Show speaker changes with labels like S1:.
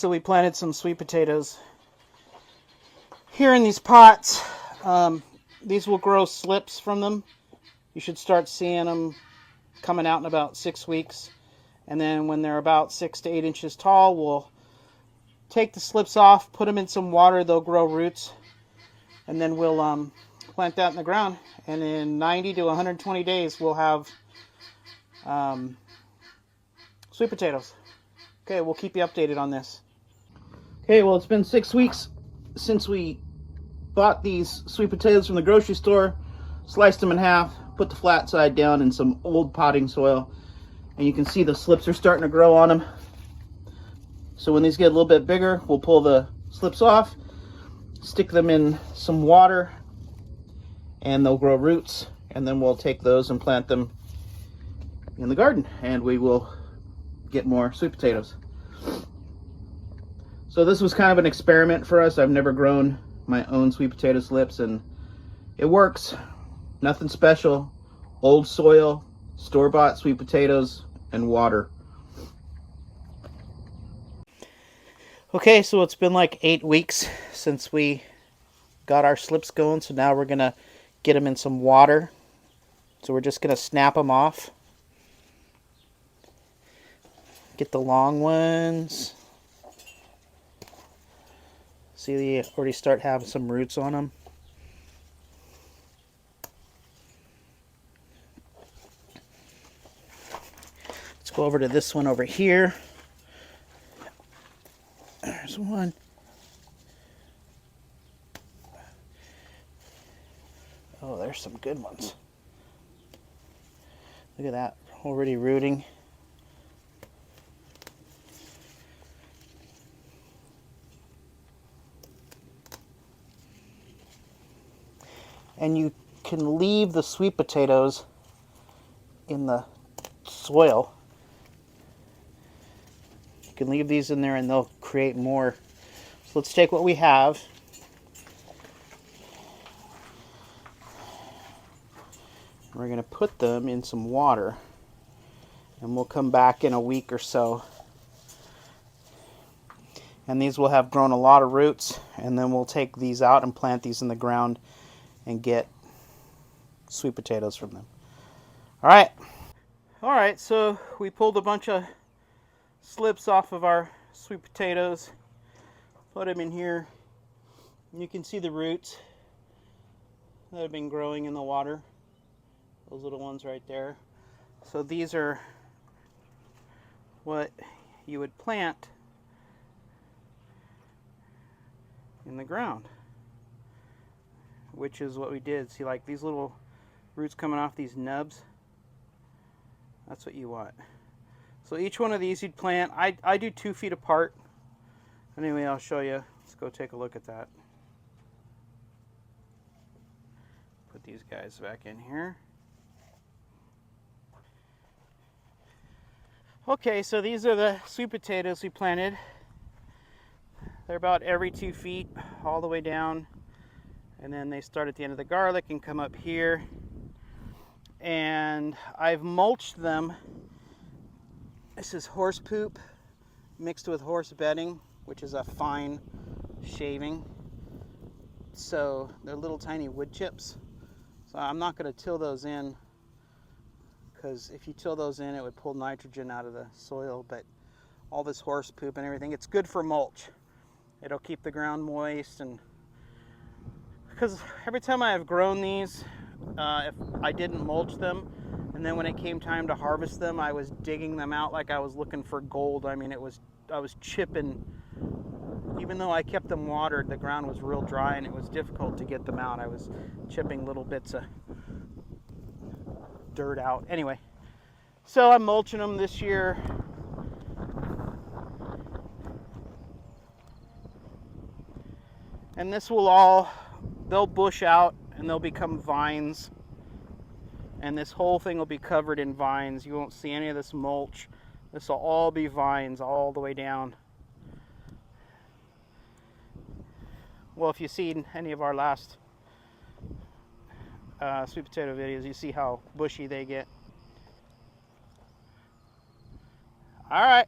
S1: So we planted some sweet potatoes here in these pots. These will grow slips from them. You should start seeing them coming out in about 6 weeks. And then when they're about 6 to 8 inches tall, we'll take the slips off, put them in some water, they'll grow roots. And then we'll plant that in the ground. And in 90 to 120 days, we'll have sweet potatoes. Okay, we'll keep you updated on this. Okay, well, it's been 6 weeks since we bought these sweet potatoes from the grocery store, sliced them in half, put the flat side down in some old potting soil, and you can see the slips are starting to grow on them. So when these get a little bit bigger, we'll pull the slips off, stick them in some water, and they'll grow roots, and then we'll take those and plant them in the garden, and we will get more sweet potatoes. So this was kind of an experiment for us. I've never grown my own sweet potato slips, and it works. Nothing special. Old soil, store-bought sweet potatoes, and water. Okay, so it's been like 8 weeks since we got our slips going, so now we're gonna get them in some water. So we're just gonna snap them off. Get the long ones. See, they already start having some roots on them. Let's go over to this one over here. There's one. Oh, there's some good ones. Look at that, already rooting. And you can leave the sweet potatoes in the soil. You can leave these in there and they'll create more. So let's take what we have. We're going to put them in some water. And we'll come back in a week or so. And these will have grown a lot of roots. And then we'll take these out and plant these in the ground and get sweet potatoes from them. Alright, so we pulled a bunch of slips off of our sweet potatoes, put them in here. You can see the roots that have been growing in the water, those little ones right there. So these are what you would plant in the ground, which is what we did. See, like these little roots coming off these nubs, that's what you want. So each one of these you'd plant. I do 2 feet apart. Anyway, I'll show you. Let's go take a look at that. Put these guys back in here. Okay, so these are the sweet potatoes we planted. They're about every 2 feet all the way down. And then they start at the end of the garlic and come up here. And I've mulched them. This is horse poop mixed with horse bedding, which is a fine shaving. So they're little tiny wood chips. So I'm not going to till those in, because if you till those in, it would pull nitrogen out of the soil. But all this horse poop and everything, it's good for mulch. It'll keep the ground moist. And because every time I have grown these, if I didn't mulch them, and then when it came time to harvest them, I was digging them out like I was looking for gold. I mean, I was chipping. Even though I kept them watered, the ground was real dry and it was difficult to get them out. I was chipping little bits of dirt out. Anyway, so I'm mulching them this year. And this will they'll bush out and they'll become vines. And this whole thing will be covered in vines. You won't see any of this mulch. This will all be vines all the way down. Well, if you've seen any of our last sweet potato videos, you see how bushy they get. All right.